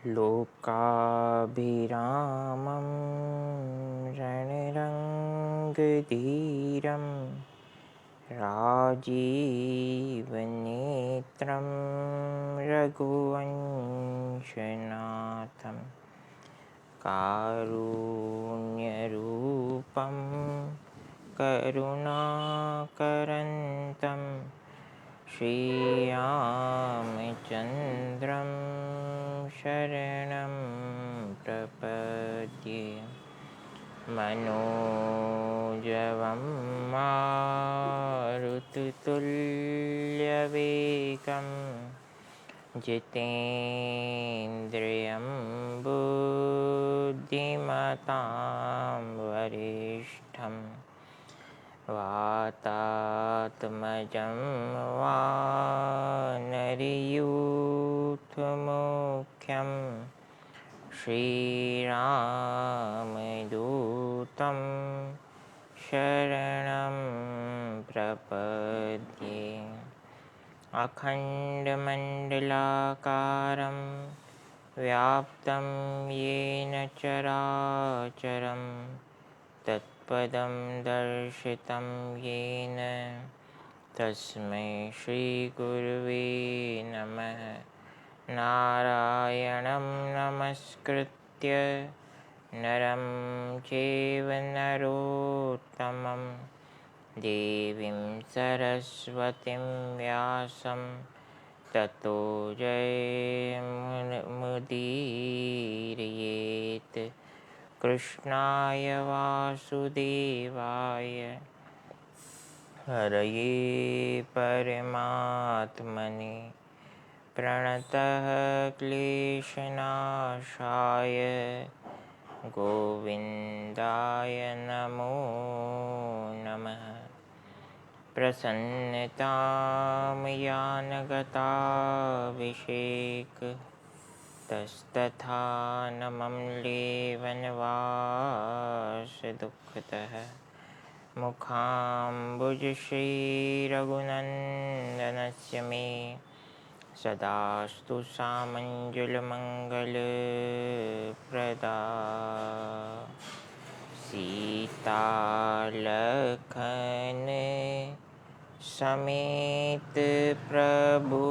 लोकाभिरामं रणरङ्गधीरं राजीवनेत्रं रघुवंशनाथं कारुण्यरूपं करुणाकरन्तं श्रीरामचन्द्रं शरणं प्रपद्ये। मनोजवं मारुततुल्यवेगं जितेन्द्रियं बुद्धिमतां वरिष्ठं वातात्मजं वानरयूथमुख्यं श्रीरामदूतं शरणं प्रपद्ये। अखण्डमण्डलाकारं व्याप्तं येन चराचरं तत्पदं दर्शितं येन तस्मै श्रीगुरुवे नमः। नारायणं नमस्कृत्य नरं चैव नरोत्तमं देवीं सरस्वतीं व्यासं ततो जयमुदीरयेत्। कृष्णाय वासुदेवाय हरये परमात्मने प्रणतः क्लेशनाशाय गोविन्दाय नमो नमः। प्रसन्नतां यानगताभिषेकतस्तथा नमम्लेवनवासदुःखतः मुखाम्बुजश्रीरघुनन्दनस्य मे सदास्तु सामञ्जलमङ्गलप्रदा। सीतालखन समेत प्रभु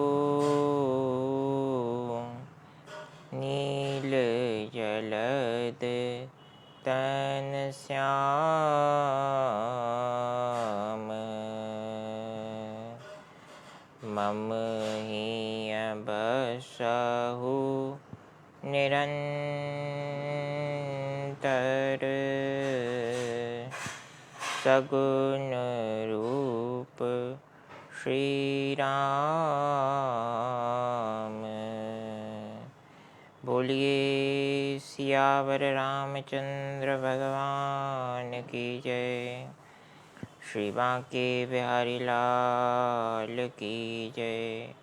नीलजलद तन श्याम मम हिय बसहु निरन्तर सगुण रूप श्रीराम। बोलिए सियावर रामचंद्र भगवान की जय। श्री बांके बिहारी लाल की जय।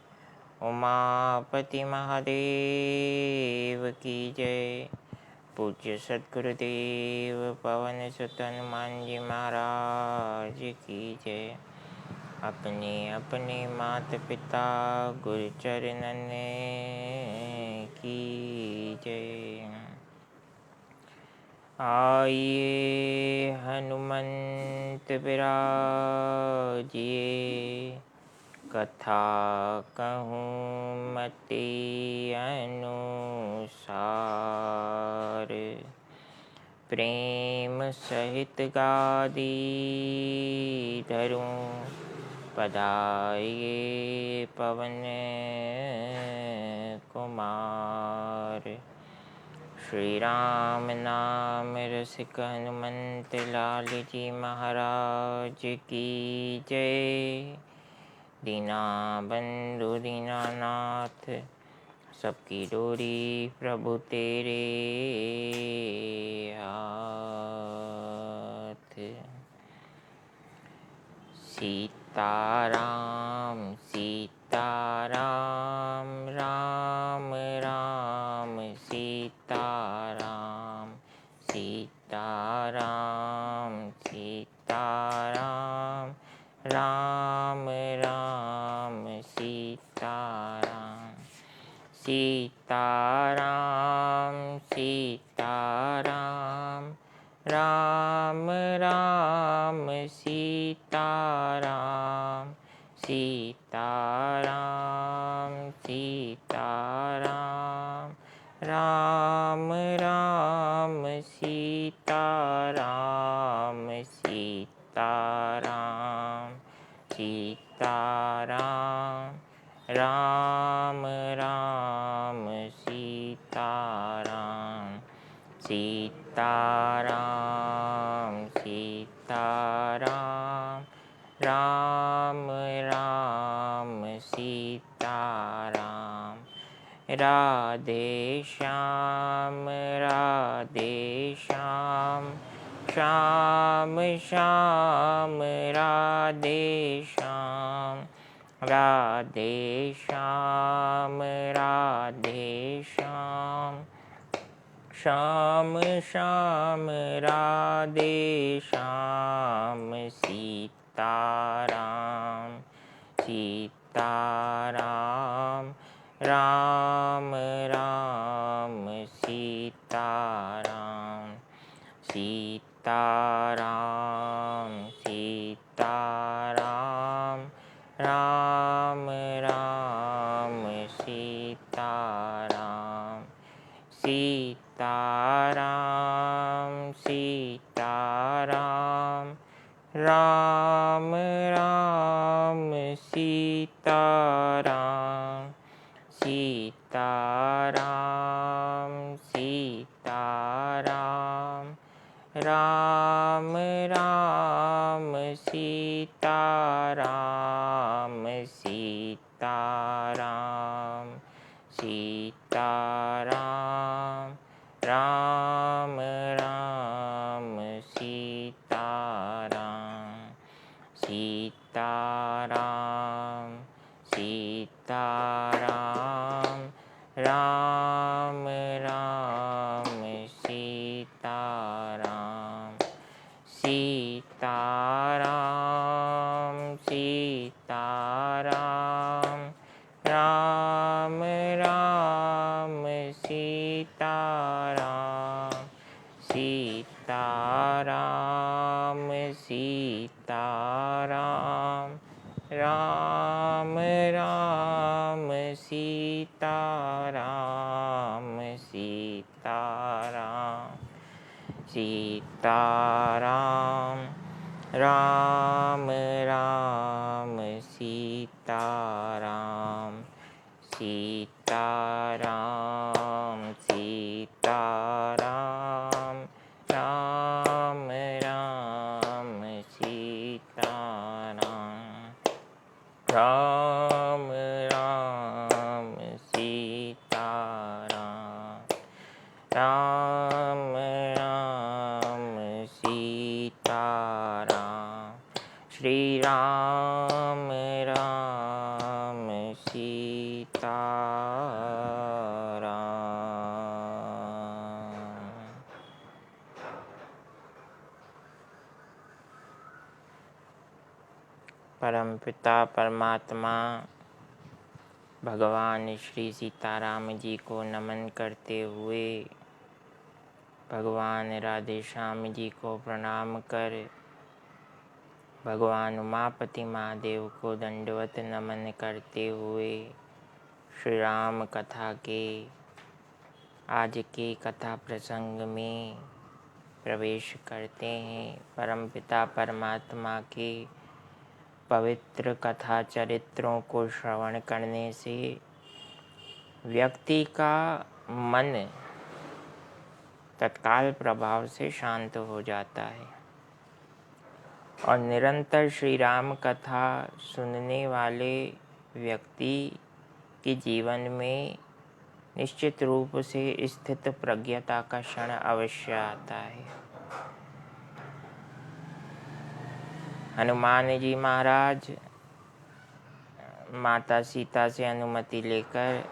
उमापति महादेव की जय। पूज्य सद्गुरुदेव पवन सुत हनुमान जी महाराज की जय। अपने अपने माता पिता गुरु चरणन की जय। आइए हनुमंत बिराजिए, कथा कहूँ मति अनुसार। प्रेम सहित गादी धरूं, पधारिए पवन कुमार। श्री राम नाम रसिक हनुमंत लाल जी महाराज की जय। दीना बंधु दीनानाथ, सबकी डोरी प्रभु तेरे हाथ। सीताराम सीताराम राम राम सीताराम सीताराम सीताराम राम राम सीताराम। सीता सीताराम सीताराम राम राम सीताराम सीताराम सीताराम राम राम सीताराम सीताराम सीताराम राम राम सीताराम सीताराम सीताराम राम राम सीताराम राधे श्याम श्याम श्याम राधे श्याम राधे श्याम श्याम श्याम राधे श्याम सीताराम सीताराम राम राम सीताराम सीताराम सीताराम राम राम सीताराम सीताराम सीताराम राम राम सीताराम सीताराम सीताराम राम राम सीताराम सीताराम सीताराम राम राम सीताराम सीताराम सीताराम राम राम सीताराम सीताराम सीताराम राम राम सीताराम सीताराम सीताराम राम राम सीताराम सीताराम सीताराम राम राम सीताराम सीताराम सीताराम राम राम सीताराम राम राम सीताराम राम राम सीताराम श्री राम राम सीताराम। परमपिता परमात्मा भगवान श्री सीताराम जी को नमन करते हुए भगवान राधे श्याम जी को प्रणाम कर भगवान उमापति महादेव को दंडवत नमन करते हुए श्री राम कथा के आज के कथा प्रसंग में प्रवेश करते हैं। परमपिता परमात्मा के पवित्र कथा चरित्रों को श्रवण करने से व्यक्ति का मन तत्काल प्रभाव से शांत हो जाता है और निरंतर श्री राम कथा सुनने वाले व्यक्ति के जीवन में निश्चित रूप से स्थित प्रज्ञता का क्षण अवश्य आता है। हनुमान जी महाराज माता सीता से अनुमति लेकर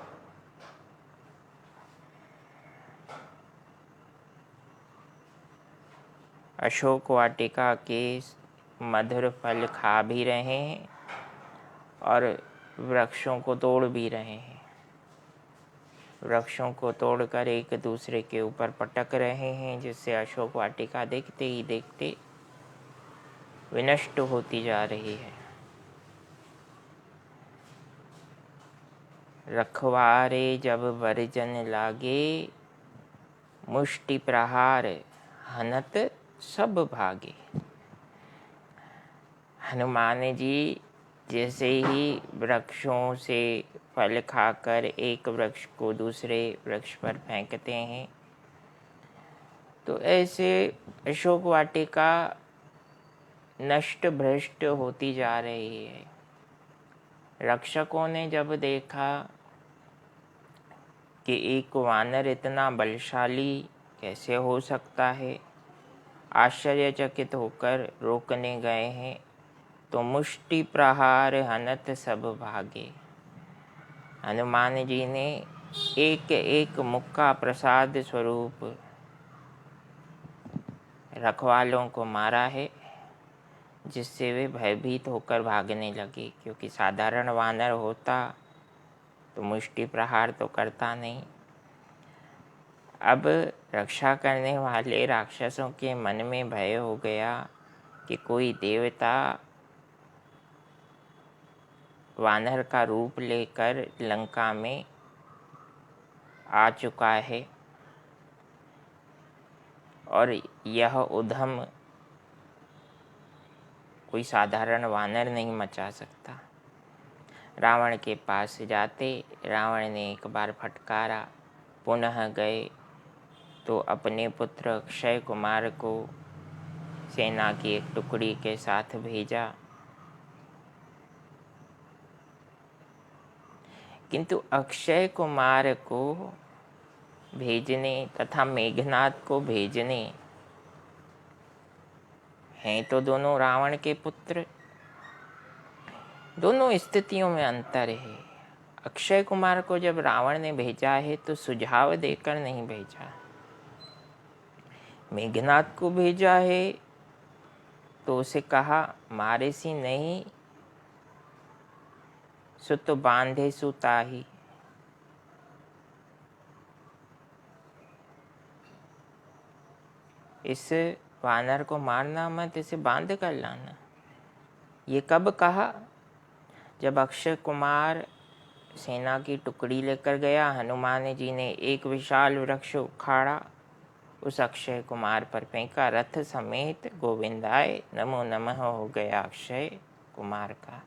अशोक वाटिका के मधुर फल खा भी रहे हैं और वृक्षों को तोड़ भी रहे हैं। वृक्षों को तोड़कर एक दूसरे के ऊपर पटक रहे हैं, जिससे अशोक वाटिका देखते ही देखते विनष्ट होती जा रही है। रखवारे जब वर्जन लागे, मुष्टि प्रहार हनत सब भागे। हनुमान जी जैसे ही वृक्षों से फल खाकर एक वृक्ष को दूसरे वृक्ष पर फेंकते हैं, तो ऐसे अशोक वाटिका नष्ट भ्रष्ट होती जा रही है। रक्षकों ने जब देखा कि एक वानर इतना बलशाली कैसे हो सकता है, आश्चर्यचकित होकर रोकने गए हैं, तो मुष्टि प्रहार हनत सब भागे। हनुमान जी ने एक एक मुक्का प्रसाद स्वरूप रखवालों को मारा है, जिससे वे भयभीत होकर भागने लगे। क्योंकि साधारण वानर होता तो मुष्टि प्रहार तो करता नहीं। अब रक्षा करने वाले राक्षसों के मन में भय हो गया कि कोई देवता वानर का रूप लेकर लंका में आ चुका है और यह उधम कोई साधारण वानर नहीं मचा सकता। रावण के पास जाते रावण ने एक बार फटकारा, पुनः गए तो अपने पुत्र अक्षय कुमार को सेना की एक टुकड़ी के साथ भेजा, किंतु अक्षय कुमार को भेजने तथा मेघनाद को भेजने हैं तो दोनों रावण के पुत्र, दोनों स्थितियों में अंतर है। अक्षय कुमार को जब रावण ने भेजा है तो सुझाव देकर नहीं भेजा, मेघनाद को भेजा है तो उसे कहा मारे सी नहीं सुत बांधे सुताही। इस वानर को मारना मत, इसे बांध कर लाना। ये कब कहा? जब अक्षय कुमार सेना की टुकड़ी लेकर गया, हनुमान जी ने एक विशाल वृक्ष उखाड़ा, उस अक्षय कुमार पर फेंका, रथ समेत गोविंदाय नमो नमः हो गया अक्षय कुमार का।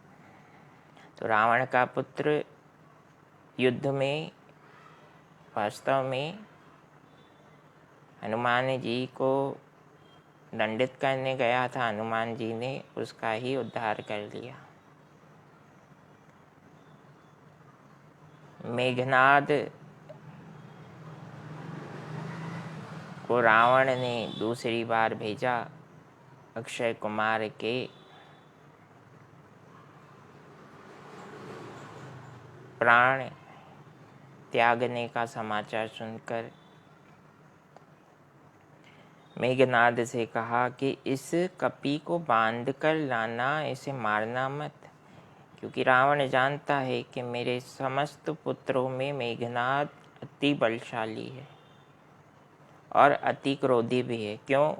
तो रावण का पुत्र युद्ध में वास्तव में हनुमान जी को दंडित करने गया था, हनुमान जी ने उसका ही उद्धार कर लिया। मेघनाद को रावण ने दूसरी बार भेजा अक्षय कुमार के प्राण त्यागने का समाचार सुनकर। मेघनाद से कहा कि इस कपी को बांध कर लाना, इसे मारना मत, क्योंकि रावण जानता है कि मेरे समस्त पुत्रों में मेघनाद अति बलशाली है और अति क्रोधी भी है। क्यों?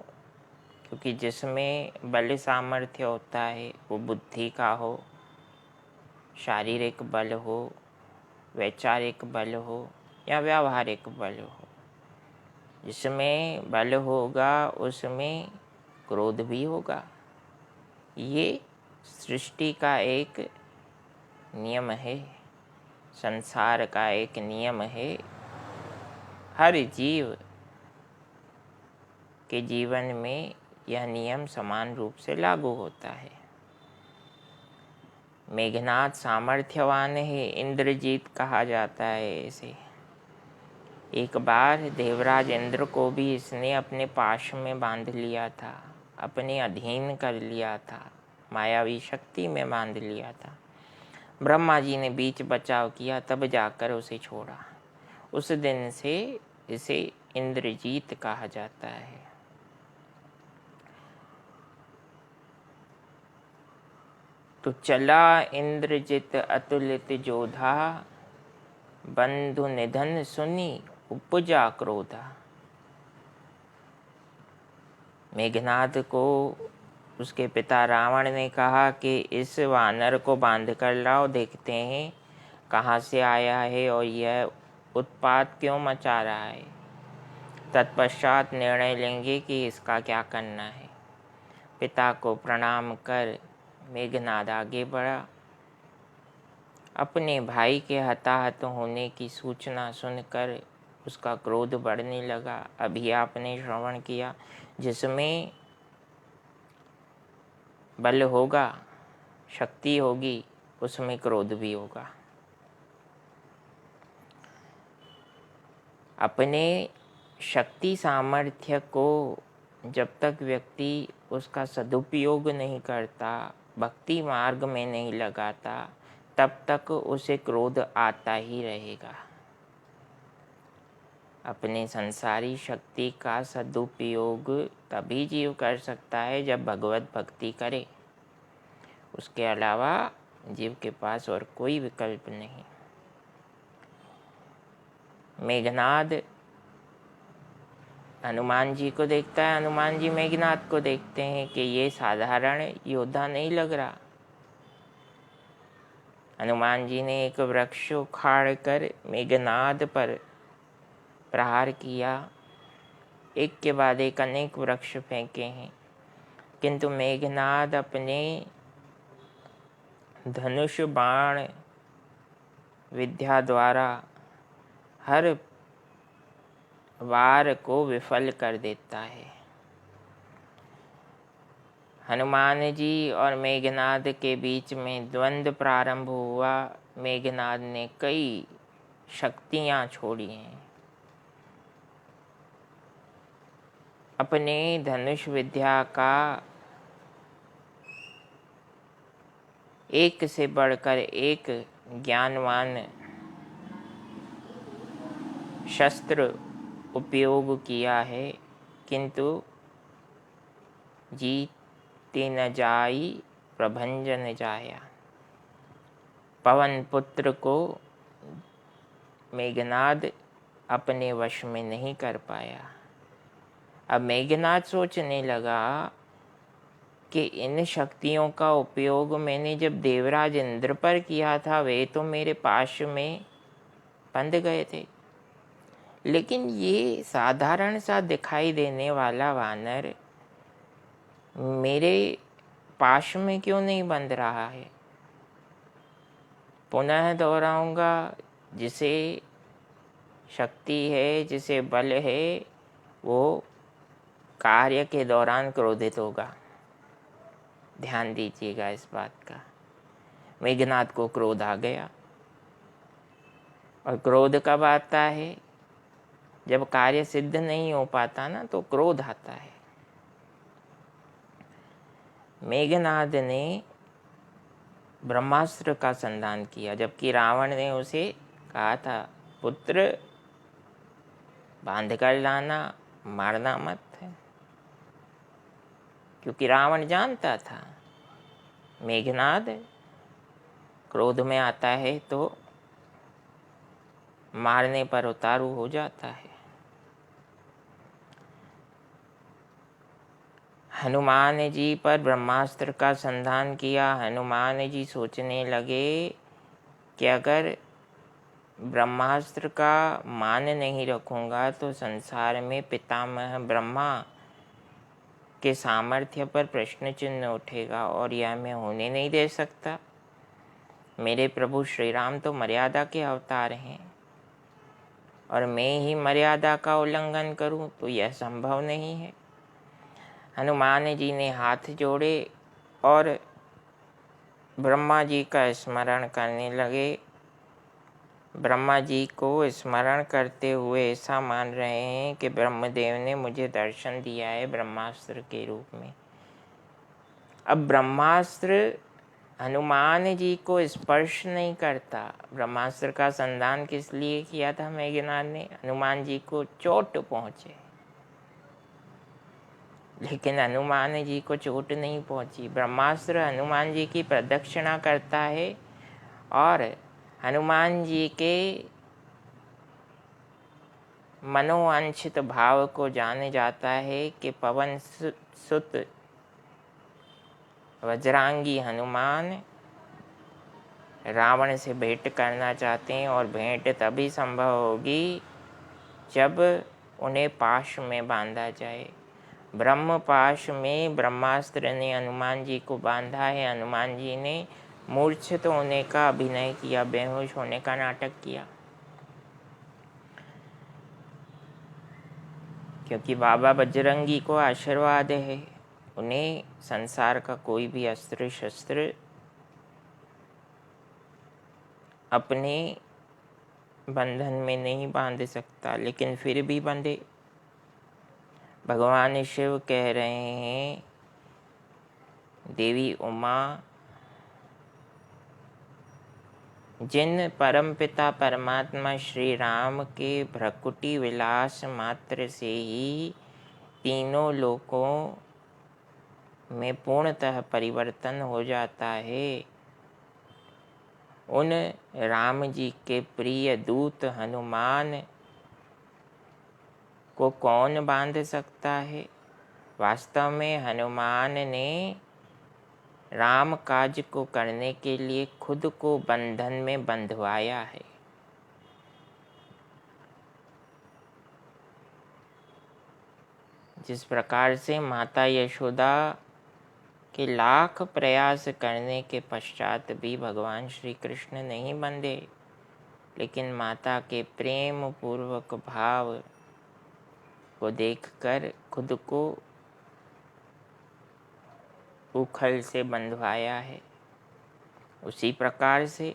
क्योंकि जिसमें बल सामर्थ्य होता है वो बुद्धि का हो, शारीरिक बल हो, वैचारिक बल हो या व्यावहारिक बल हो, जिसमें बल होगा उसमें क्रोध भी होगा। ये सृष्टि का एक नियम है, संसार का एक नियम है। हर जीव के जीवन में यह नियम समान रूप से लागू होता है। मेघनाद सामर्थ्यवान है, इंद्रजीत कहा जाता है इसे। एक बार देवराज इंद्र को भी इसने अपने पाश में बांध लिया था, अपने अधीन कर लिया था, मायावी शक्ति में बांध लिया था। ब्रह्मा जी ने बीच बचाव किया, तब जाकर उसे छोड़ा। उस दिन से इसे इंद्रजीत कहा जाता है। तो चला इंद्रजित अतुलित जोधा, बंधु निधन सुनी उपजा क्रोधा। मेघनाद को उसके पिता रावण ने कहा कि इस वानर को बांध कर लाओ, देखते हैं कहाँ से आया है और यह उत्पात क्यों मचा रहा है। तत्पश्चात निर्णय लेंगे कि इसका क्या करना है। पिता को प्रणाम कर मेघनाद आगे बढ़ा। अपने भाई के हताहत होने की सूचना सुनकर उसका क्रोध बढ़ने लगा। अभी आपने श्रवण किया, जिसमें बल होगा, शक्ति होगी, उसमें क्रोध भी होगा। अपने शक्ति सामर्थ्य को जब तक व्यक्ति उसका सदुपयोग नहीं करता, भक्ति मार्ग में नहीं लगाता, तब तक उसे क्रोध आता ही रहेगा। अपने संसारी शक्ति का सदुपयोग तभी जीव कर सकता है जब भगवत भक्ति करे। उसके अलावा जीव के पास और कोई विकल्प नहीं। मेघनाद हनुमान जी को देखता है, हनुमान जी मेघनाद को देखते हैं कि ये साधारण योद्धा नहीं लग रहा। हनुमान जी ने एक वृक्ष उखाड़ कर मेघनाद पर प्रहार किया। एक के बाद एक अनेक वृक्ष फेंके हैं, किंतु मेघनाद अपने धनुष बाण विद्या द्वारा हर वार को विफल कर देता है। हनुमान जी और मेघनाद के बीच में द्वंद्व प्रारंभ हुआ। मेघनाद ने कई शक्तियां छोड़ी हैं। अपने धनुष विद्या का एक से बढ़कर एक ज्ञानवान शस्त्र उपयोग किया है, किंतु जीते न जाई प्रभंजन जाया। पवन पुत्र को मेघनाद अपने वश में नहीं कर पाया। अब मेघनाद सोचने लगा कि इन शक्तियों का उपयोग मैंने जब देवराज इंद्र पर किया था, वे तो मेरे पाश में बंध गए थे, लेकिन ये साधारण सा दिखाई देने वाला वानर मेरे पाश में क्यों नहीं बंध रहा है। पुनः दोहराऊंगा, जिसे शक्ति है, जिसे बल है, वो कार्य के दौरान क्रोधित होगा। ध्यान दीजिएगा इस बात का। मेघनाद को क्रोध आ गया, और क्रोध कब आता है? जब कार्य सिद्ध नहीं हो पाता ना, तो क्रोध आता है। मेघनाद ने ब्रह्मास्त्र का संधान किया, जबकि रावण ने उसे कहा था, पुत्र बांध कर लाना, मारना मत है। क्योंकि रावण जानता था मेघनाद क्रोध में आता है तो मारने पर उतारू हो जाता है। हनुमान जी पर ब्रह्मास्त्र का संधान किया। हनुमान जी सोचने लगे कि अगर ब्रह्मास्त्र का मान नहीं रखूंगा तो संसार में पितामह ब्रह्मा के सामर्थ्य पर प्रश्न चिन्ह उठेगा, और यह मैं होने नहीं दे सकता। मेरे प्रभु श्री राम तो मर्यादा के अवतार हैं, और मैं ही मर्यादा का उल्लंघन करूं तो यह संभव नहीं है। हनुमान जी ने हाथ जोड़े और ब्रह्मा जी का स्मरण करने लगे। ब्रह्मा जी को स्मरण करते हुए ऐसा मान रहे हैं कि ब्रह्मदेव ने मुझे दर्शन दिया है ब्रह्मास्त्र के रूप में। अब ब्रह्मास्त्र हनुमान जी को स्पर्श नहीं करता। ब्रह्मास्त्र का संधान किस लिए किया था मेघनाद ने? हनुमान जी को चोट पहुंचे, लेकिन हनुमान जी को चोट नहीं पहुंची। ब्रह्मास्त्र हनुमान जी की प्रदक्षिणा करता है और हनुमान जी के मनोवांछित भाव को जाने जाता है कि पवन सुत वज्रांगी हनुमान रावण से भेंट करना चाहते हैं, और भेंट तभी संभव होगी जब उन्हें पाश में बांधा जाए। ब्रह्म पाश में ब्रह्मास्त्र ने हनुमान जी को बांधा है। हनुमान जी ने मूर्छित होने का अभिनय किया, बेहोश होने का नाटक किया, क्योंकि बाबा बजरंगी को आशीर्वाद है। उन्हें संसार का कोई भी अस्त्र शस्त्र अपने बंधन में नहीं बांध सकता, लेकिन फिर भी बंधे। भगवान शिव कह रहे हैं, देवी उमा, जिन परमपिता परमात्मा श्री राम के भ्रकुटी विलास मात्र से ही तीनों लोकों में पूर्णतः परिवर्तन हो जाता है, उन राम जी के प्रिय दूत हनुमान को कौन बांध सकता है। वास्तव में हनुमान ने राम काज को करने के लिए खुद को बंधन में बंधवाया है। जिस प्रकार से माता यशोदा के लाख प्रयास करने के पश्चात भी भगवान श्री कृष्ण नहीं बंधे, लेकिन माता के प्रेम पूर्वक भाव को देखकर खुद को उखल से बंधवाया है। उसी प्रकार से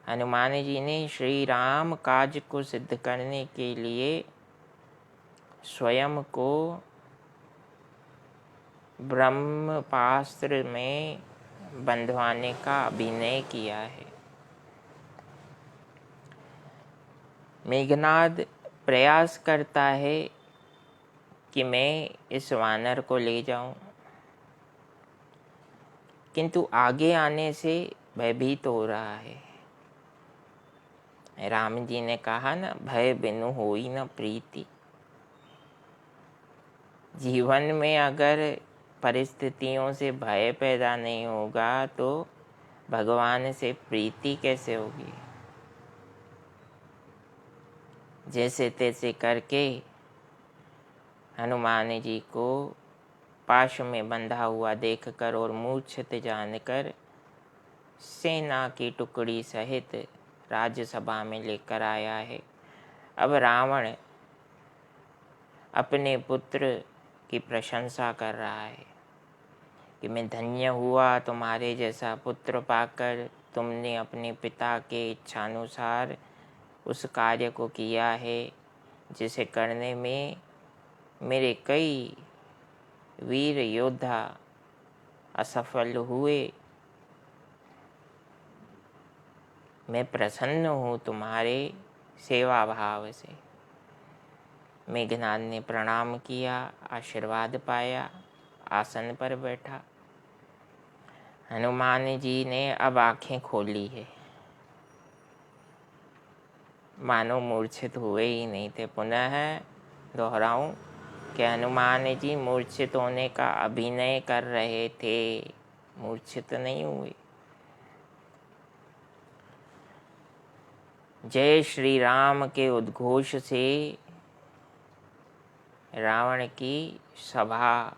हनुमान जी ने श्री राम काज को सिद्ध करने के लिए स्वयं को ब्रह्मपास्त्र में बंधवाने का अभिनय किया है। मेघनाद प्रयास करता है कि मैं इस वानर को ले जाऊं, किंतु आगे आने से भयभीत हो रहा है। राम जी ने कहा ना, भय बिनु होई न प्रीति। जीवन में अगर परिस्थितियों से भय पैदा नहीं होगा तो भगवान से प्रीति कैसे होगी। जैसे तैसे करके हनुमान जी को पाश में बंधा हुआ देखकर और मूर्छित जानकर सेना की टुकड़ी सहित राज्यसभा में लेकर आया है। अब रावण अपने पुत्र की प्रशंसा कर रहा है कि मैं धन्य हुआ तुम्हारे जैसा पुत्र पाकर। तुमने अपने पिता के इच्छानुसार उस कार्य को किया है जिसे करने में मेरे कई वीर योद्धा असफल हुए। मैं प्रसन्न हूँ तुम्हारे सेवा भाव से। मेघनाद ने प्रणाम किया, आशीर्वाद पाया, आसन पर बैठा। हनुमान जी ने अब आंखें खोली है, मानो मूर्छित हुए ही नहीं थे। पुनः दोहराऊं कि हनुमान जी मूर्छित होने का अभिनय कर रहे थे, मूर्छित नहीं हुए। जय श्री राम के उद्घोष से रावण की सभा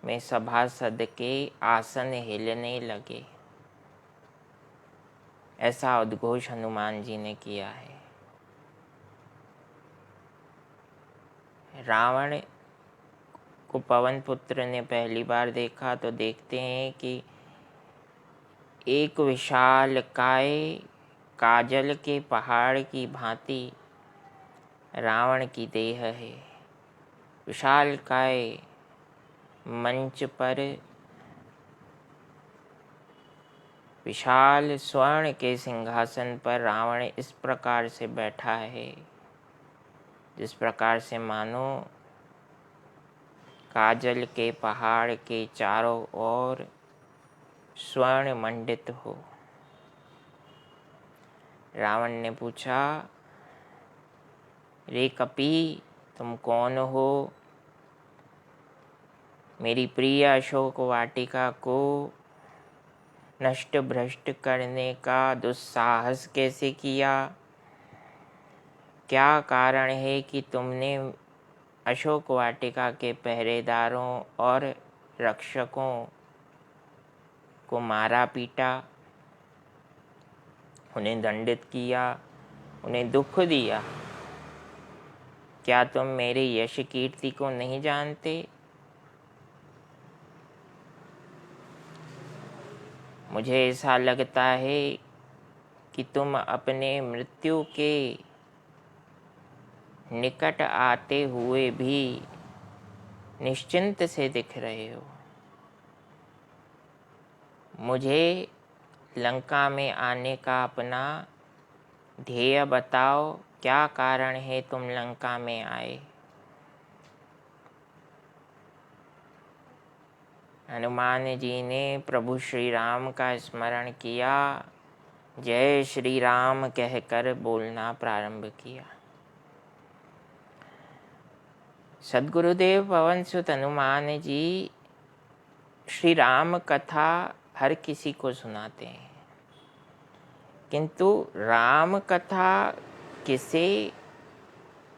में सभासद के आसन हिलने लगे। ऐसा उद्घोष हनुमान जी ने किया है। रावण को पवन पुत्र ने पहली बार देखा तो देखते हैं कि एक विशाल काय काजल के पहाड़ की भांति रावण की देह है। विशाल काय मंच पर विशाल स्वर्ण के सिंहासन पर रावण इस प्रकार से बैठा है जिस प्रकार से मानो काजल के पहाड़ के चारों ओर स्वर्ण मंडित हो। रावण ने पूछा, रे कपि तुम कौन हो, मेरी प्रिय अशोक वाटिका को नष्ट भ्रष्ट करने का दुस्साहस कैसे किया? क्या कारण है कि तुमने अशोक वाटिका के पहरेदारों और रक्षकों को मारा पीटा, उन्हें दंडित किया, उन्हें दुख दिया? क्या तुम मेरे यश कीर्ति को नहीं जानते? मुझे ऐसा लगता है कि तुम अपने मृत्यु के निकट आते हुए भी निश्चिंत से दिख रहे हो। मुझे लंका में आने का अपना ध्येय बताओ, क्या कारण है तुम लंका में आए? हनुमान जी ने प्रभु श्री राम का स्मरण किया, जय श्री राम कहकर बोलना प्रारंभ किया। सद्गुरुदेव पवन सुत हनुमान जी श्री राम कथा हर किसी को सुनाते हैं, किंतु राम कथा किसे,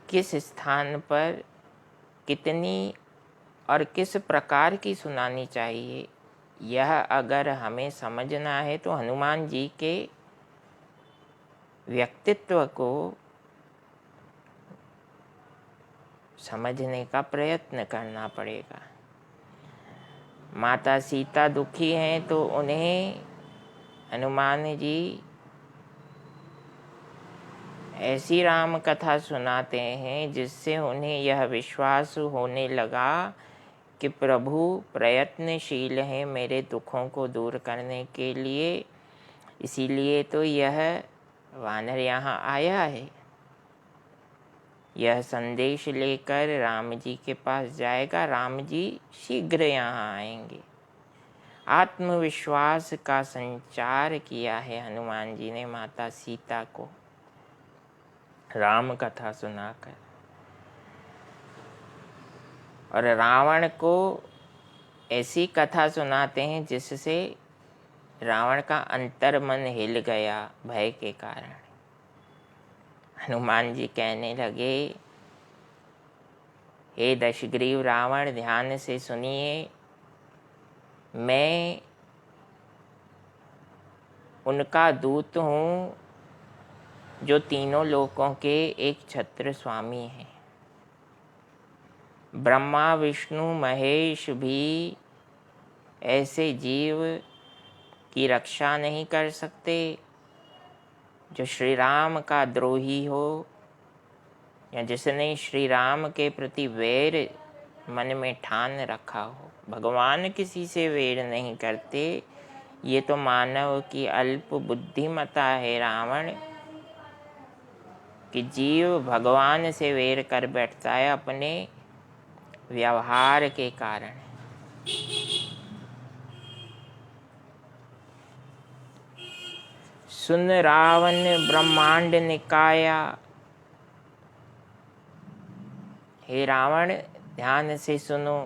किस स्थान पर, कितनी और किस प्रकार की सुनानी चाहिए, यह अगर हमें समझना है तो हनुमान जी के व्यक्तित्व को समझने का प्रयत्न करना पड़ेगा। माता सीता दुखी हैं तो उन्हें हनुमान जी ऐसी राम कथा सुनाते हैं जिससे उन्हें यह विश्वास होने लगा कि प्रभु प्रयत्नशील हैं मेरे दुखों को दूर करने के लिए, इसीलिए तो यह वानर यहाँ आया है, यह संदेश लेकर राम जी के पास जाएगा, राम जी शीघ्र यहाँ आएंगे। आत्मविश्वास का संचार किया है हनुमान जी ने माता सीता को राम कथा सुनाकर, और रावण को ऐसी कथा सुनाते हैं जिससे रावण का अंतर्मन हिल गया भय के कारण। हनुमान जी कहने लगे, हे दशग्रीव रावण, ध्यान से सुनिए, मैं उनका दूत हूँ जो तीनों लोकों के एक छत्र स्वामी हैं। ब्रह्मा विष्णु महेश भी ऐसे जीव की रक्षा नहीं कर सकते जो श्री राम का द्रोही हो या जिसने श्री राम के प्रति वैर मन में ठान रखा हो। भगवान किसी से वैर नहीं करते, ये तो मानव की अल्प बुद्धिमता है रावण, कि जीव भगवान से वैर कर बैठता है अपने व्यवहार के कारण। सुन रावण ब्रह्मांड निकाया, हे रावण ध्यान से सुनो,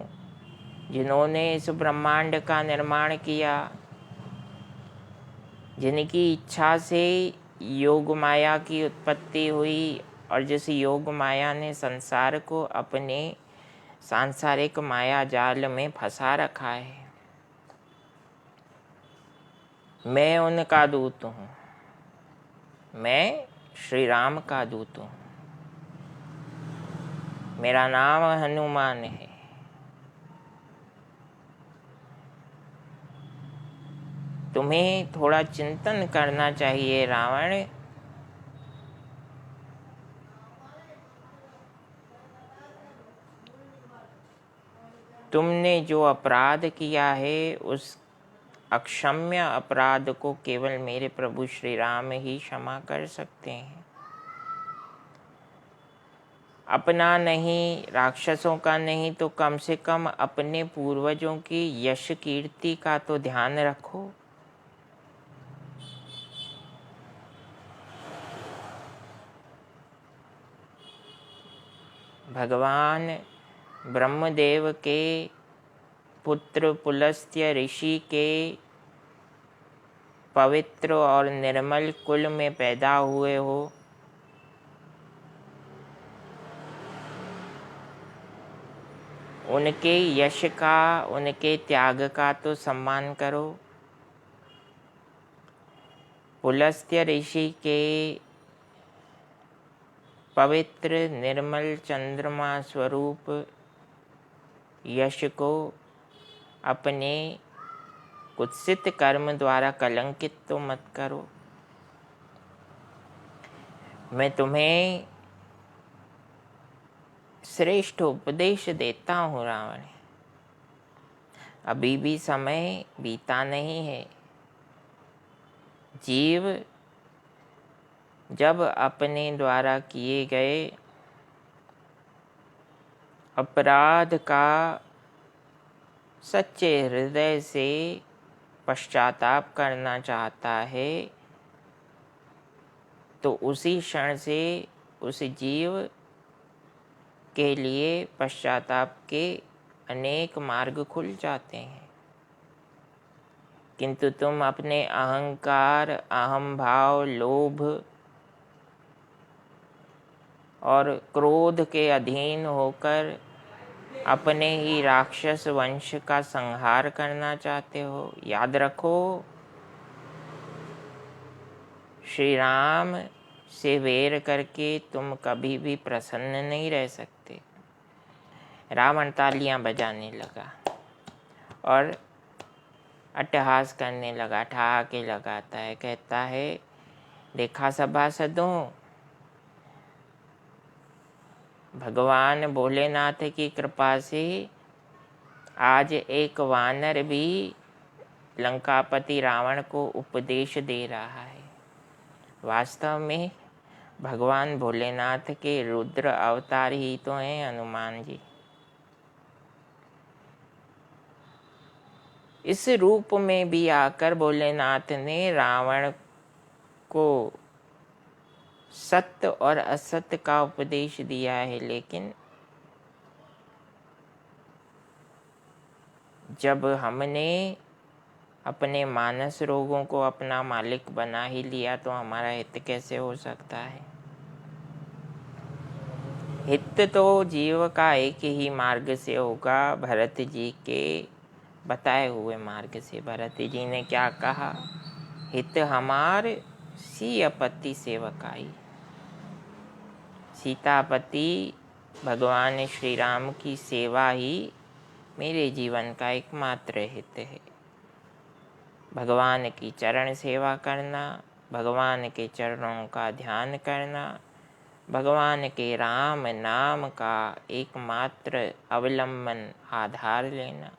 जिन्होंने इस ब्रह्मांड का निर्माण किया, जिनकी इच्छा से योग माया की उत्पत्ति हुई और जिस योग माया ने संसार को अपने सांसारिक माया जाल में फंसा रखा है, मैं उनका दूत हूँ, मैं श्री राम का दूत हूँ, मेरा नाम हनुमान है। तुम्हें थोड़ा चिंतन करना चाहिए रावण, तुमने जो अपराध किया है उस अक्षम्य अपराध को केवल मेरे प्रभु श्री राम ही क्षमा कर सकते हैं। अपना नहीं, राक्षसों का नहीं, तो कम से कम अपने पूर्वजों की यश कीर्ति का तो ध्यान रखो। भगवान ब्रह्मदेव के पुत्र पुलस्त्य ऋषि के पवित्र और निर्मल कुल में पैदा हुए हो, उनके यश का, उनके त्याग का तो सम्मान करो। पुलस्त्य ऋषि के पवित्र निर्मल चंद्रमा स्वरूप यश को अपने कुत्सित कर्म द्वारा कलंकित तो मत करो। मैं तुम्हें श्रेष्ठ उपदेश देता हूँ रावण, अभी भी समय बीता नहीं है। जीव जब अपने द्वारा किए गए अपराध का सच्चे हृदय से पश्चाताप करना चाहता है, तो उसी क्षण से उस जीव के लिए पश्चाताप के अनेक मार्ग खुल जाते हैं। किंतु तुम अपने अहंकार, अहम भाव, लोभ और क्रोध के अधीन होकर अपने ही राक्षस वंश का संहार करना चाहते हो। याद रखो, श्री राम से वैर करके तुम कभी भी प्रसन्न नहीं रह सकते। रावण तालियां बजाने लगा और अट्टहास करने लगा, ठहाके लगाता है, कहता है, देखा सभासदों, भगवान भोलेनाथ की कृपा से आज एक वानर भी लंकापति रावण को उपदेश दे रहा है। वास्तव में भगवान भोलेनाथ के रुद्र अवतार ही तो हैं हनुमान जी। इस रूप में भी आकर भोलेनाथ ने रावण को सत्य और असत्य का उपदेश दिया है, लेकिन जब हमने अपने मानस रोगों को अपना मालिक बना ही लिया तो हमारा हित कैसे हो सकता है। हित तो जीव का एक ही मार्ग से होगा, भरत जी के बताए हुए मार्ग से। भरत जी ने क्या कहा, हित हमार सीतापति सेवकाई। सीतापति भगवान श्री राम की सेवा ही मेरे जीवन का एकमात्र हित है। भगवान की चरण सेवा करना, भगवान के चरणों का ध्यान करना, भगवान के राम नाम का एकमात्र अवलंबन आधार लेना,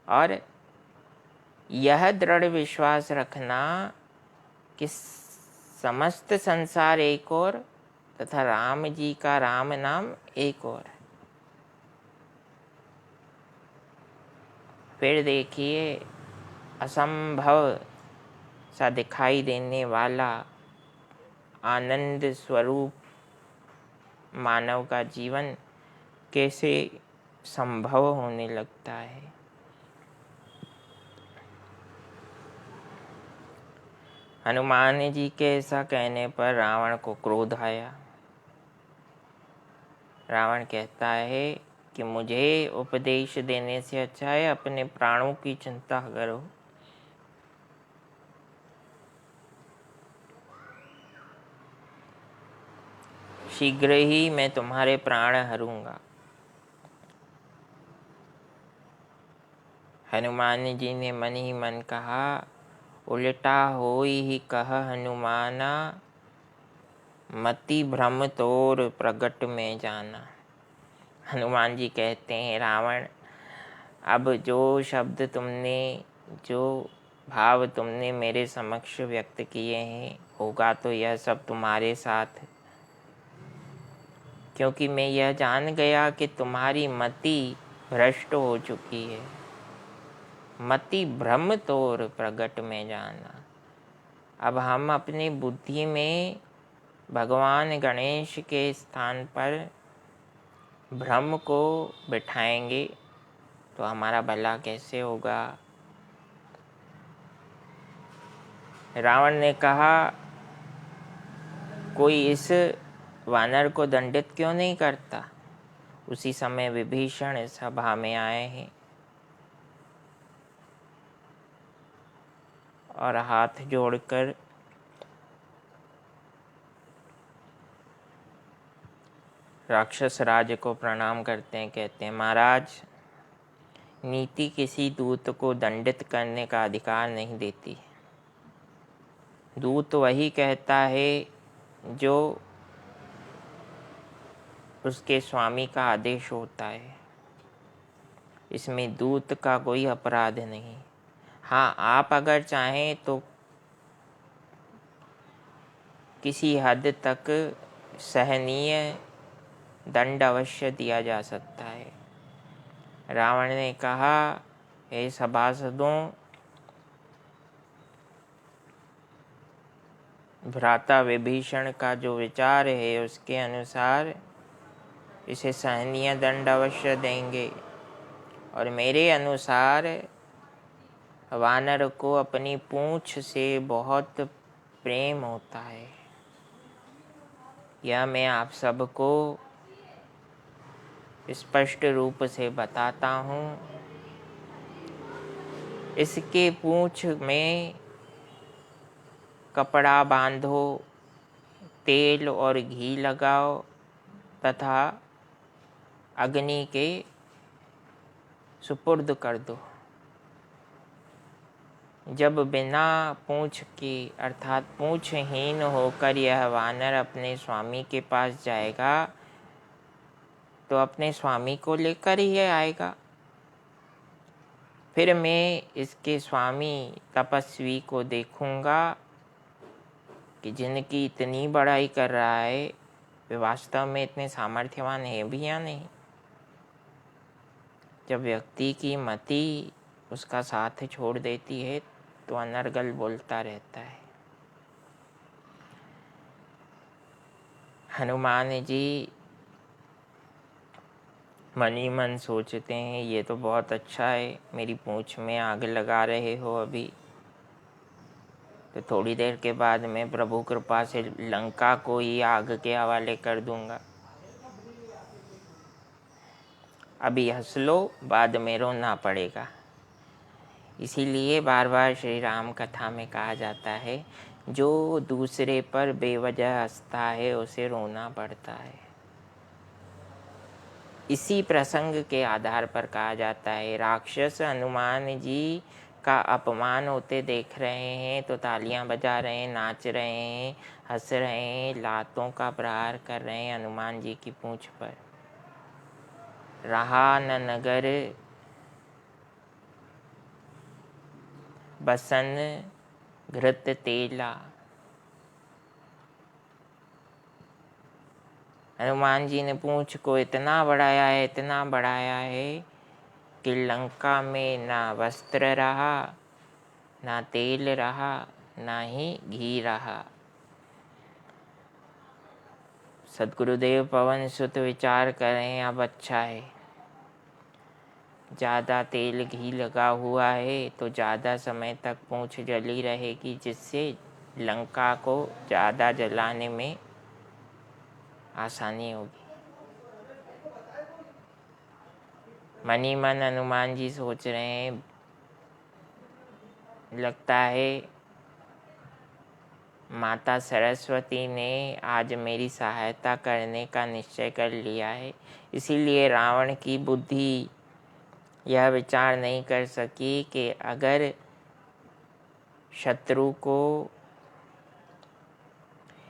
और यह दृढ़ विश्वास रखना कि समस्त संसार एक और तथा राम जी का राम नाम एक और। फिर देखिए, असंभव सा दिखाई देने वाला आनंद स्वरूप मानव का जीवन कैसे संभव होने लगता है। हनुमान जी के ऐसा कहने पर रावण को क्रोध आया। रावण कहता है कि मुझे उपदेश देने से अच्छा है अपने प्राणों की चिंता करो। शीघ्र ही मैं तुम्हारे प्राण हरूंगा। हनुमान जी ने मन ही मन कहा, उल्टा होई ही कह हनुमाना, मति भ्रम तोर प्रगट में जाना। हनुमान जी कहते हैं, रावण, अब जो शब्द तुमने, जो भाव तुमने मेरे समक्ष व्यक्त किए हैं, होगा तो यह सब तुम्हारे साथ, क्योंकि मैं यह जान गया कि तुम्हारी मति भ्रष्ट हो चुकी है। मति भ्रम तोर प्रगट में जाना। अब हम अपनी बुद्धि में भगवान गणेश के स्थान पर ब्रह्म को बिठाएंगे तो हमारा भला कैसे होगा। रावण ने कहा, कोई इस वानर को दंडित क्यों नहीं करता। उसी समय विभीषण सभा में आए हैं और हाथ जोड़कर राक्षस राज को प्रणाम करते हैं। कहते हैं, महाराज, नीति किसी दूत को दंडित करने का अधिकार नहीं देती। दूत वही कहता है जो उसके स्वामी का आदेश होता है। इसमें दूत का कोई अपराध नहीं। हाँ, आप अगर चाहें तो किसी हद तक सहनीय दंड अवश्य दिया जा सकता है। रावण ने कहा, हे सभासदों, भ्राता विभीषण का जो विचार है उसके अनुसार इसे सहनीय दंड अवश्य देंगे, और मेरे अनुसार वानर को अपनी पूंछ से बहुत प्रेम होता है। यह मैं आप सबको स्पष्ट रूप से बताता हूँ। इसके पूंछ में कपड़ा बांधो, तेल और घी लगाओ तथा अग्नि के सुपुर्द कर दो। जब बिना पूंछ के अर्थात पूंछहीन होकर यह वानर अपने स्वामी के पास जाएगा तो अपने स्वामी को लेकर ही आएगा। फिर मैं इसके स्वामी तपस्वी को देखूंगा कि जिनकी इतनी बड़ाई कर रहा है वे वास्तव में इतने सामर्थ्यवान है भी या नहीं। जब व्यक्ति की मति उसका साथ छोड़ देती है तो अनर्गल बोलता रहता है। हनुमान जी मन ही मन सोचते हैं, ये तो बहुत अच्छा है, मेरी पूंछ में आग लगा रहे हो अभी, तो थोड़ी देर के बाद मैं प्रभु कृपा से लंका को ही आग के हवाले कर दूंगा। अभी हंस लो, बाद में रोना पड़ेगा। इसीलिए बार बार श्री राम कथा में कहा जाता है, जो दूसरे पर बेवजह हंसता है उसे रोना पड़ता है। इसी प्रसंग के आधार पर कहा जाता है, राक्षस हनुमान जी का अपमान होते देख रहे हैं तो तालियां बजा रहे हैं, नाच रहे हैं, हंस रहे हैं, लातों का प्रहार कर रहे हैं हनुमान जी की पूंछ पर। रहा न नगर बसन घृत तेला। हनुमान जी ने पूंछ को इतना बढ़ाया है, इतना बढ़ाया है कि लंका में ना वस्त्र रहा, ना तेल रहा, ना ही घी रहा। सद्गुरुदेव पवन सुत विचार कर रहे हैं, अब अच्छा है, ज़्यादा तेल घी लगा हुआ है तो ज़्यादा समय तक पूंछ जली रहेगी, जिससे लंका को ज़्यादा जलाने में आसानी होगी। मन ही मन हनुमान जी सोच रहे हैं, लगता है माता सरस्वती ने आज मेरी सहायता करने का निश्चय कर लिया है। इसीलिए रावण की बुद्धि यह विचार नहीं कर सकी कि अगर शत्रु को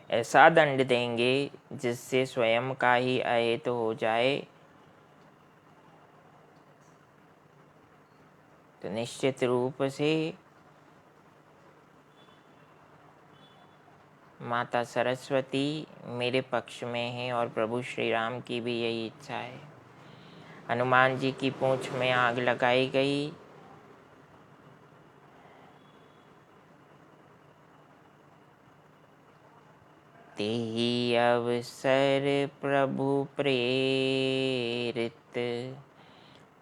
ऐसा दंड देंगे जिससे स्वयं का ही अहित हो जाए तो निश्चित रूप से माता सरस्वती मेरे पक्ष में है और प्रभु श्री राम की भी यही इच्छा है। हनुमान जी की पूंछ में आग लगाई गई। तेहि अवसर प्रभु प्रेरित,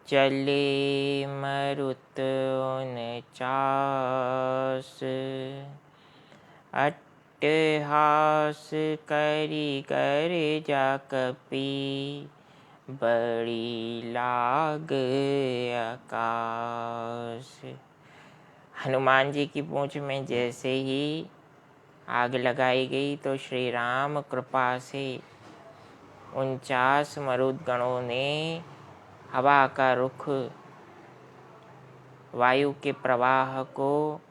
चले मरुत 49। अट्टहास करि गर्जा कपि, बड़ी लाग आकाश। हनुमान जी की पूंछ में जैसे ही आग लगाई गई तो श्री राम कृपा से 49 मरुदगणों ने हवा का रुख, वायु के प्रवाह को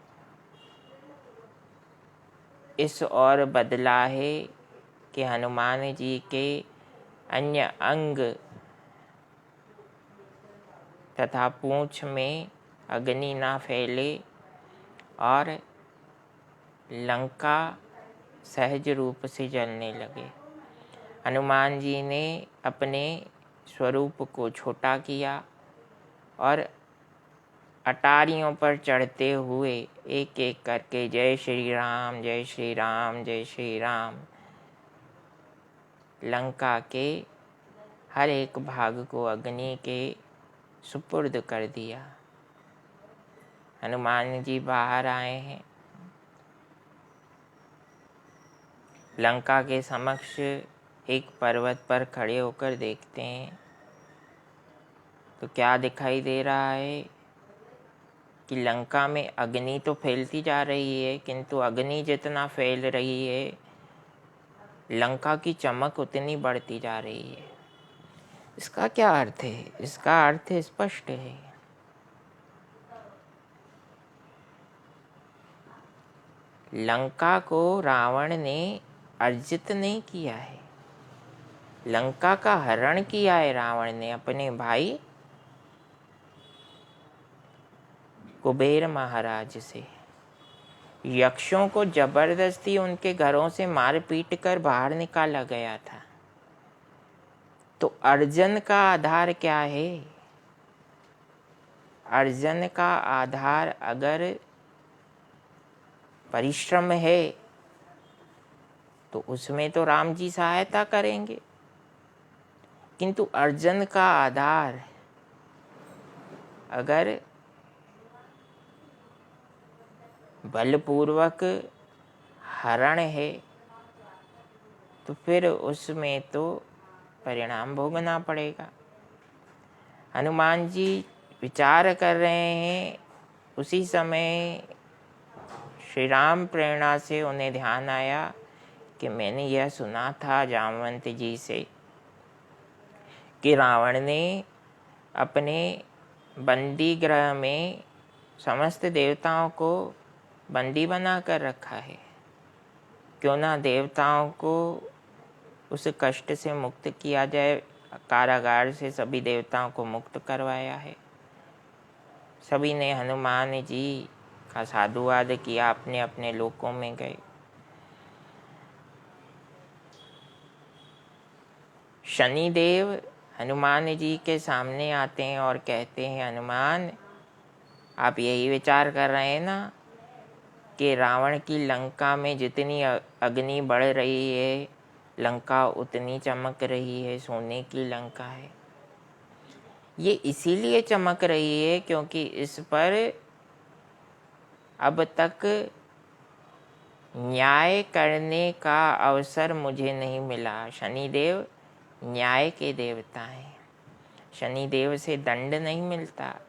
इस ओर बदला है कि हनुमान जी के अन्य अंग तथा पूंछ में अग्नि ना फैले और लंका सहज रूप से जलने लगे। हनुमान जी ने अपने स्वरूप को छोटा किया और अटारियों पर चढ़ते हुए एक एक करके जय श्री राम, जय श्री राम, जय श्री राम, लंका के हर एक भाग को अग्नि के सुपुर्द कर दिया। हनुमान जी बाहर आए हैं, लंका के समक्ष एक पर्वत पर खड़े होकर देखते हैं तो क्या दिखाई दे रहा है कि लंका में अग्नि तो फैलती जा रही है, किंतु अग्नि जितना फैल रही है लंका की चमक उतनी बढ़ती जा रही है। इसका क्या अर्थ है? इसका अर्थ स्पष्ट है। लंका को रावण ने अर्जित नहीं किया है, लंका का हरण किया है रावण ने अपने भाई कुबेर महाराज से। यक्षों को जबरदस्ती उनके घरों से मार पीट कर बाहर निकाला गया था। तो अर्जन का आधार क्या है? अर्जन का आधार अगर परिश्रम है तो उसमें तो राम जी सहायता करेंगे, किंतु अर्जन का आधार अगर बलपूर्वक हरण है तो फिर उसमें तो परिणाम भोगना पड़ेगा। हनुमान जी विचार कर रहे हैं, उसी समय श्री राम प्रेरणा से उन्हें ध्यान आया कि मैंने यह सुना था जामवंत जी से कि रावण ने अपने बंदी गृह में समस्त देवताओं को बंदी बना कर रखा है। क्यों ना देवताओं को उस कष्ट से मुक्त किया जाए। कारागार से सभी देवताओं को मुक्त करवाया है। सभी ने हनुमान जी का साधुवाद किया, अपने अपने लोकों में गए। शनिदेव हनुमान जी के सामने आते हैं और कहते हैं, हनुमान आप यही विचार कर रहे हैं ना कि रावण की लंका में जितनी अग्नि बढ़ रही है लंका उतनी चमक रही है, सोने की लंका है। ये इसीलिए चमक रही है क्योंकि इस पर अब तक न्याय करने का अवसर मुझे नहीं मिला। शनिदेव न्याय के देवता हैं, शनिदेव से दंड नहीं मिलता।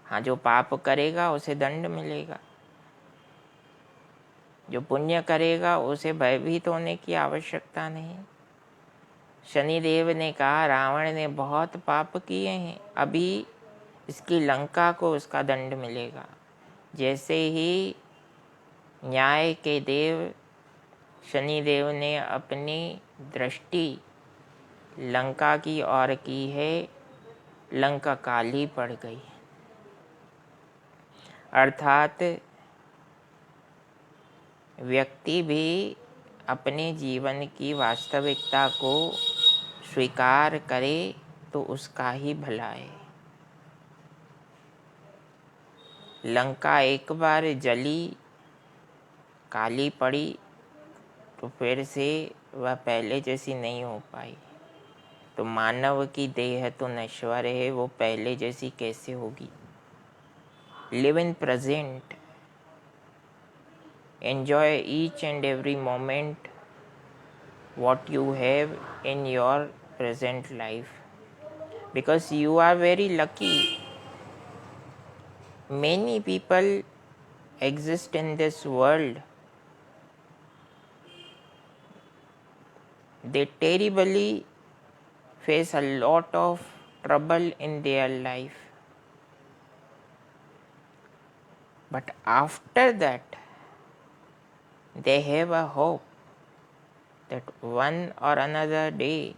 हाँ, जो पाप करेगा उसे दंड मिलेगा, जो पुण्य करेगा उसे भयभीत होने की आवश्यकता नहीं। शनिदेव ने कहा रावण ने बहुत पाप किए हैं, अभी इसकी लंका को उसका दंड मिलेगा। जैसे ही न्याय के देव शनिदेव ने अपनी दृष्टि लंका की ओर की है, लंका काली पड़ गई। अर्थात व्यक्ति भी अपने जीवन की वास्तविकता को स्वीकार करे तो उसका ही भला है। लंका एक बार जली, काली पड़ी, तो फिर से वह पहले जैसी नहीं हो पाई। तो मानव की देह तो नश्वर है, वो पहले जैसी कैसे होगी। Live in present, enjoy each and every moment what you have in your present life, because you are very lucky. Many people exist in this world. They terribly face a lot of trouble in their life, but after that they have a hope that one or another day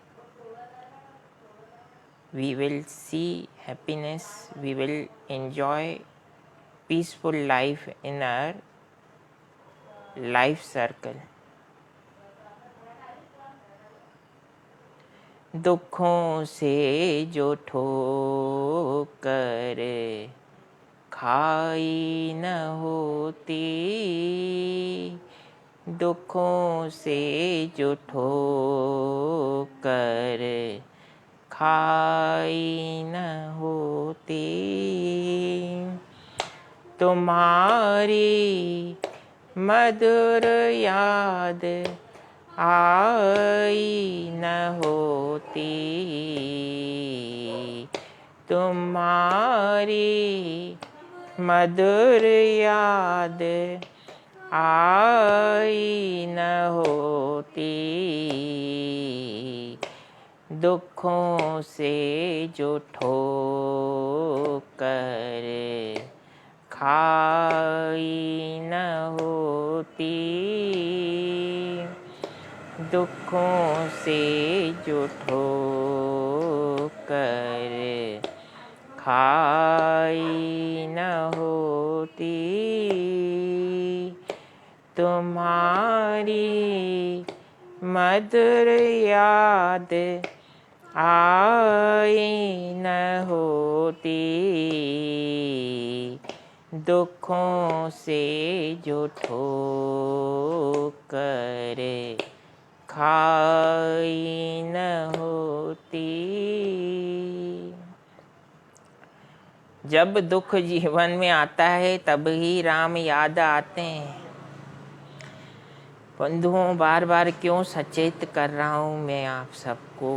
we will see happiness, we will enjoy peaceful life in our life circle. दुखों से जो ठोकर खाई न होती, दुखों से जो ठोकर खाई न होती, तुम्हारी मधुर याद आई न होती, तुम्हारी मधुर याद आई न होती, दुखों से जो ठोकर खाई न होती, दुखों से जो ठोकर खाई न होती, तुम्हारी मधुर याद आई न होती, दुखों से जो ठोकर खाई न होती। जब दुख जीवन में आता है तब ही राम याद आते हैं। बंधुओं, बार बार क्यों सचेत कर रहा हूँ मैं आप सबको।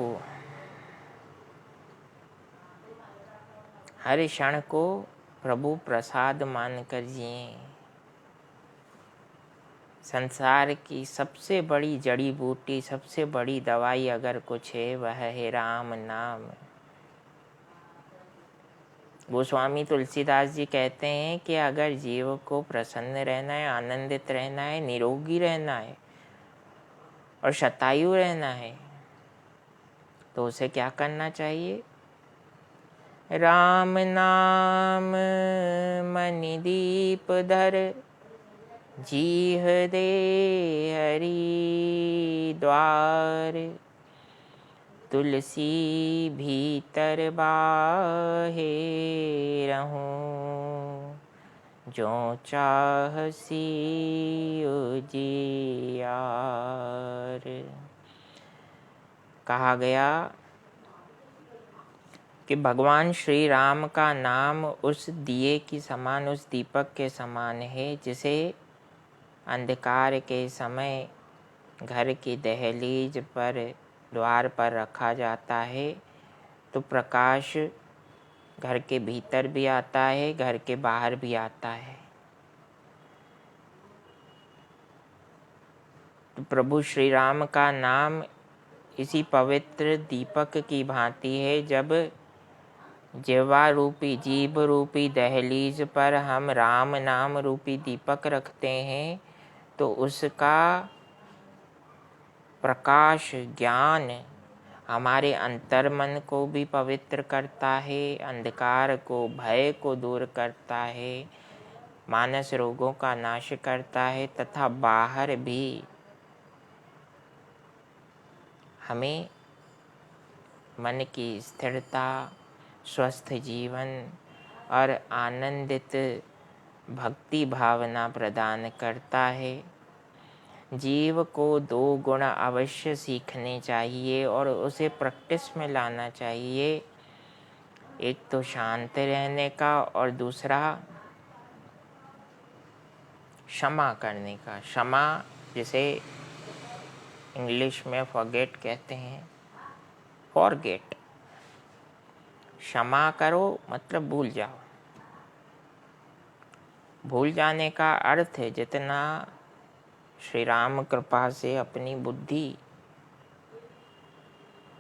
हर क्षण को प्रभु प्रसाद मानकर जिए। संसार की सबसे बड़ी जड़ी बूटी, सबसे बड़ी दवाई अगर कुछ है वह है राम नाम। गोस्वामी तुलसीदास जी कहते हैं कि अगर जीव को प्रसन्न रहना है, आनंदित रहना है, निरोगी रहना है और शतायु रहना है तो उसे क्या करना चाहिए? राम नाम मनि दीप धर, जीह दे हरि द्वार, तुलसी भीतर बाहे रहूं, जो चाहसी उजियार। कहा गया कि भगवान श्री राम का नाम उस दिए की समान, उस दीपक के समान है जिसे अंधकार के समय घर की दहलीज पर, द्वार पर रखा जाता है तो प्रकाश घर के भीतर भी आता है, घर के बाहर भी आता है। तो प्रभु श्री राम का नाम इसी पवित्र दीपक की भांति है। जब जिह्वा रूपी, जीभ रूपी दहलीज पर हम राम नाम रूपी दीपक रखते हैं तो उसका प्रकाश, ज्ञान हमारे अंतर्मन को भी पवित्र करता है, अंधकार को, भय को दूर करता है, मानस रोगों का नाश करता है तथा बाहर भी हमें मन की स्थिरता, स्वस्थ जीवन और आनंदित भक्ति भावना प्रदान करता है। जीव को 2 गुण अवश्य सीखने चाहिए और उसे प्रैक्टिस में लाना चाहिए। एक तो शांत रहने का और दूसरा क्षमा करने का। क्षमा जिसे इंग्लिश में फॉरगेट कहते हैं, फॉरगेट। क्षमा करो मतलब भूल जाओ। भूल जाने का अर्थ है जितना श्री राम कृपा से अपनी बुद्धि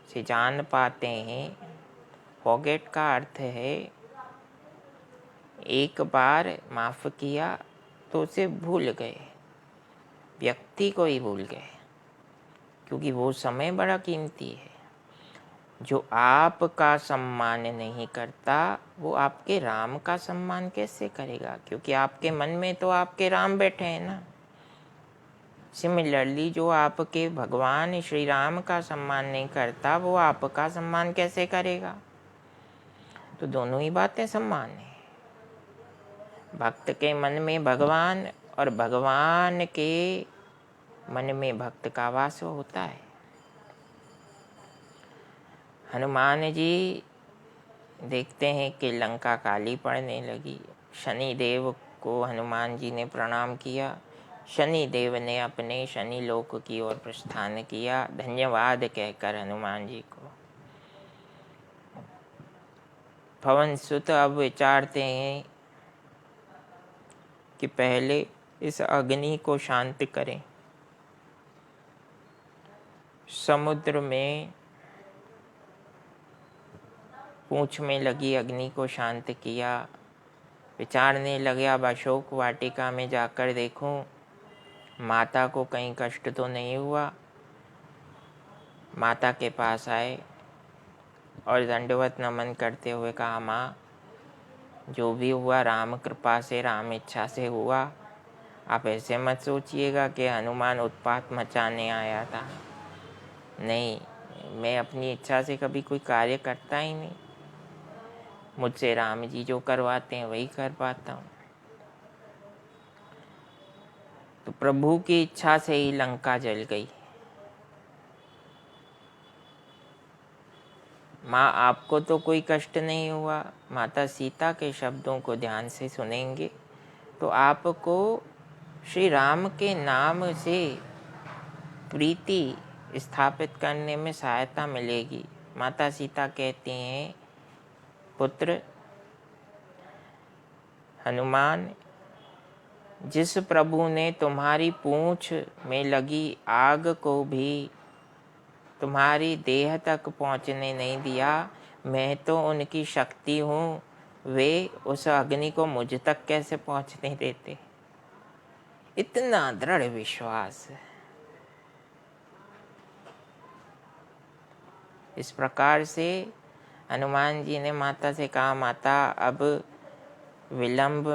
से जान पाते हैं। फॉरगेट का अर्थ है एक बार माफ़ किया तो उसे भूल गए, व्यक्ति को ही भूल गए, क्योंकि वो समय बड़ा कीमती है। जो आपका सम्मान नहीं करता वो आपके राम का सम्मान कैसे करेगा, क्योंकि आपके मन में तो आपके राम बैठे हैं ना। सिमिलरली जो आपके भगवान श्री राम का सम्मान नहीं करता वो आपका सम्मान कैसे करेगा। तो दोनों ही बातें सम्मान है। भक्त के मन में भगवान और भगवान के मन में भक्त का वास होता है। हनुमान जी देखते हैं कि लंका काली पड़ने लगी। शनि देव को हनुमान जी ने प्रणाम किया। शनि देव ने अपने शनि लोक की ओर प्रस्थान किया, धन्यवाद कहकर हनुमान जी को। पवन सुत अब विचारते हैं कि पहले इस अग्नि को शांत करें। समुद्र में पूंछ में लगी अग्नि को शांत किया। विचारने लगे अब अशोक वाटिका में जाकर देखूं माता को कहीं कष्ट तो नहीं हुआ। माता के पास आए और दंडवत नमन करते हुए कहा, माँ जो भी हुआ राम कृपा से, राम इच्छा से हुआ। आप ऐसे मत सोचिएगा कि हनुमान उत्पात मचाने आया था। नहीं, मैं अपनी इच्छा से कभी कोई कार्य करता ही नहीं। मुझसे राम जी जो करवाते हैं वही कर पाता हूँ। तो प्रभु की इच्छा से ही लंका जल गई। माँ आपको तो कोई कष्ट नहीं हुआ। माता सीता के शब्दों को ध्यान से सुनेंगे तो आपको श्री राम के नाम से प्रीति स्थापित करने में सहायता मिलेगी। माता सीता कहती हैं, पुत्र हनुमान, जिस प्रभु ने तुम्हारी पूंछ में लगी आग को भी तुम्हारी देह तक पहुंचने नहीं दिया, मैं तो उनकी शक्ति हूँ। वे उस अग्नि को मुझ तक कैसे पहुंचने देते। इतना दृढ़ विश्वास। इस प्रकार से हनुमान जी ने माता से कहा, माता अब विलंब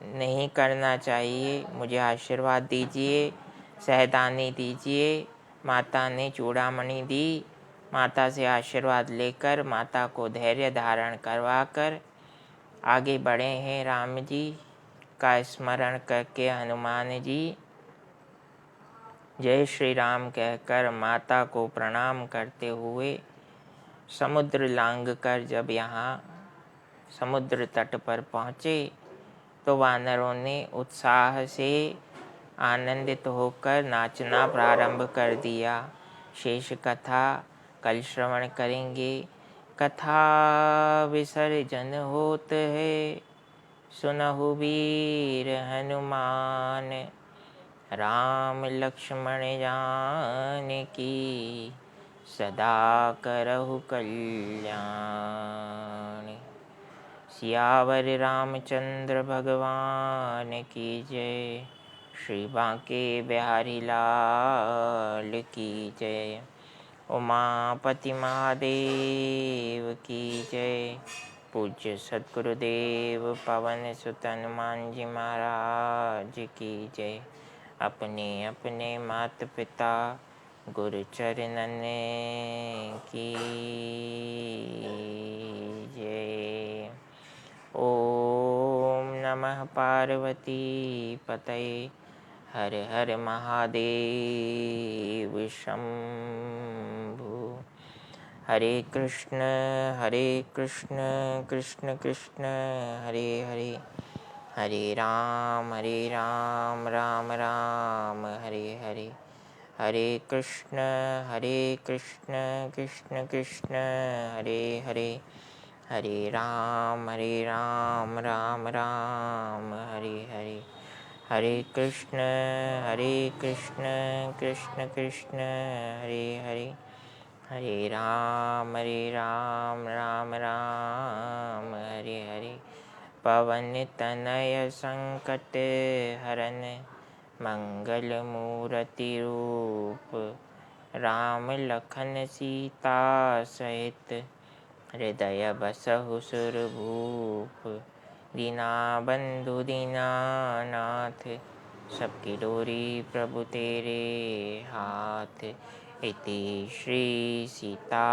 नहीं करना चाहिए, मुझे आशीर्वाद दीजिए, सहदानी दीजिए। माता ने चूड़ामणि दी। माता से आशीर्वाद लेकर माता को धैर्य धारण करवाकर आगे बढ़े हैं। राम जी का स्मरण करके हनुमान जी जय श्री राम कहकर माता को प्रणाम करते हुए समुद्र लांघ कर जब यहाँ समुद्र तट पर पहुँचे तो वानरों ने उत्साह से आनंदित होकर नाचना प्रारंभ कर दिया। शेष कथा कल श्रवण करेंगे। कथा विसर्जन होत है, सुनहु वीर हनुमान, राम लक्ष्मण जान की, सदा करहु कल्याण। सियावर रामचंद्र भगवान की जय। श्री बांके बिहारी लाल की जय। उमापति महादेव की जय। पूज्य सद्गुरुदेव पवन सुत हनुमान जी महाराज की जय। अपने अपने माता पिता गुरु चरणन की जय। ओम नमः पार्वती पतये हर हर महादेव शंभु। हरे कृष्ण कृष्ण कृष्ण हरे हरे, हरे राम राम राम हरे हरे, हरे कृष्ण कृष्ण कृष्ण हरे हरे, हरे राम राम राम हरे हरे, हरे कृष्ण कृष्ण कृष्ण हरे हरे, हरे राम राम राम हरे हरे। पवन तनय संकट हरन मंगल मूर्ति रूप, राम लखन सीता सहित हृदय बसहु सुरभूप। दीनाबंधु दीनानाथ, सबकी डोरी प्रभु तेरे हाथ। इति श्री सीतारामाय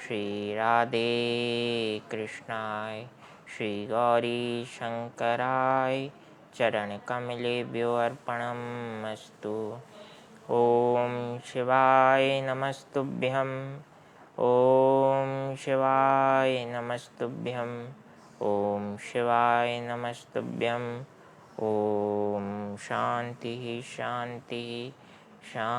श्री राधे कृष्णाय श्री गौरी शंकराय चरण कमलेभ्यो अर्पणमस्तु। ओम शिवाय नमस्तुभ्यं, ओम शिवाय नमस्तुभ्यं, ओम शिवाय नमस्तुभ्यं। ओम शांति शांति शांति।